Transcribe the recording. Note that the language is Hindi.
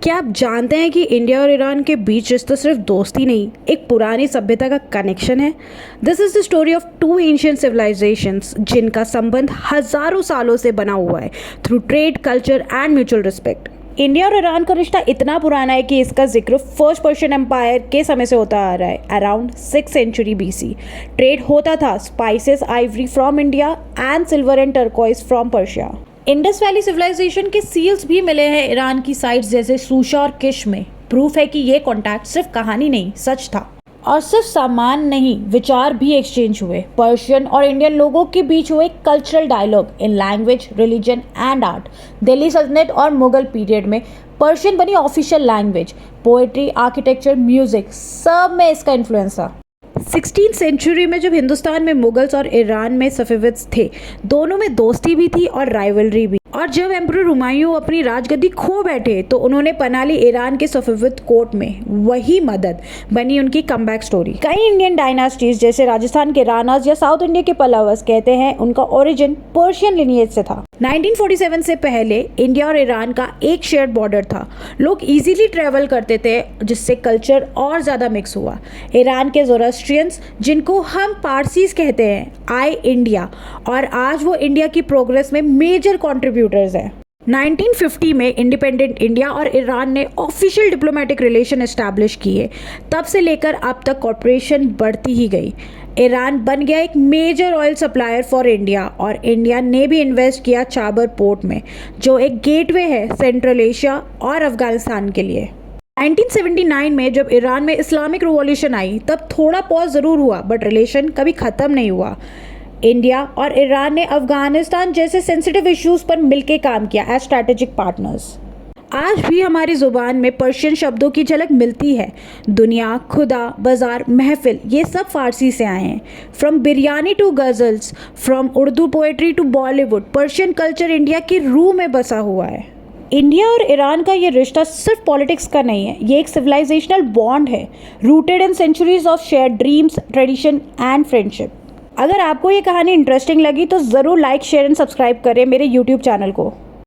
क्या आप जानते हैं कि इंडिया और ईरान के बीच रिश्ता सिर्फ दोस्ती नहीं, एक पुरानी सभ्यता का कनेक्शन है। This is the story of two ancient civilisations जिनका संबंध हजारों सालों से बना हुआ है through trade, culture and mutual respect. India और ईरान का रिश्ता इतना पुराना है कि इसका जिक्र फर्स्ट पर्शियन एम्पायर के समय से होता आ रहा है, around 6th century BC। Trade होता था spices, ivory from India and silver and turquoise from Persia. Indus valley civilisation के सील्स भी मिले हैं ईरान की साइट्स जैसे सूशा और किश में। प्रूफ है कि ये कॉन्टैक्ट सिर्फ कहानी नहीं, सच था। और सिर्फ सामान नहीं, विचार भी एक्सचेंज हुए। पर्शियन और इंडियन लोगों के बीच हुए cultural dialogue in language, religion and art. Delhi सल्तनत और मुगल पीरियड में पर्शियन बनी official language. Poetry, architecture, music, सब में इसका इन्फ्लुएंस था। 16th century में जब हिंदुस्तान में मुगल्स और ईरान में सफेविद्स थे, दोनों में दोस्ती भी थी और राइवलरी भी। और जब एम्परर हुमायूं अपनी राजगद्दी खो बैठे तो उन्होंने पनाह ली ईरान के सफेविद कोर्ट में। वही मदद बनी उनकी कमबैक स्टोरी। कई इंडियन डायनास्टीज जैसे राजस्थान के राणास या साउथ इंडिया के पल्लवस कहते हैं उनका ओरिजिन पर्शियन लिनिएज से था। 1947 से पहले इंडिया और ईरान का एक शेयर्ड बॉर्डर था। लोग इजीली ट्रेवल करते थे, जिससे कल्चर और ज़्यादा मिक्स हुआ। ईरान के ज़ोरास्ट्रियंस, जिनको हम पारसीज कहते हैं, आए इंडिया और आज वो इंडिया की प्रोग्रेस में मेजर कॉन्ट्रीब्यूटर्स हैं। 1950 में इंडिपेंडेंट इंडिया और ईरान ने ऑफिशियल डिप्लोमेटिक रिलेशन एस्टैब्लिश किए। तब से लेकर अब तक कॉर्पोरेशन बढ़ती ही गई। ईरान बन गया एक major oil supplier for India और इंडिया ने भी इन्वेस्ट किया चाबर पोर्ट में, जो एक गेटवे है सेंट्रल एशिया और अफगानिस्तान के लिए। 1979 में जब ईरान में इस्लामिक रिवॉल्यूशन आई तब थोड़ा पॉज ज़रूर हुआ, बट रिलेशन कभी ख़त्म नहीं हुआ। इंडिया और ईरान ने अफगानिस्तान जैसे सेंसिटिव इश्यूज पर मिलकर काम किया एज स्ट्रैटेजिक पार्टनर्स। आज भी हमारी ज़ुबान में पर्शियन शब्दों की झलक मिलती है। दुनिया, खुदा, बाजार, महफिल, ये सब फारसी से आए हैं। From biryani to ghazals, from Urdu poetry to Bollywood, Persian culture India की रूह में बसा हुआ है। इंडिया और ईरान का ये रिश्ता सिर्फ पॉलिटिक्स का नहीं है, ये एक सिविलाइजेशनल बॉन्ड है, rooted in centuries of shared dreams, tradition and friendship. अगर आपको ये कहानी इंटरेस्टिंग लगी तो ज़रूर लाइक, शेयर एंड सब्सक्राइब करें मेरे YouTube चैनल को।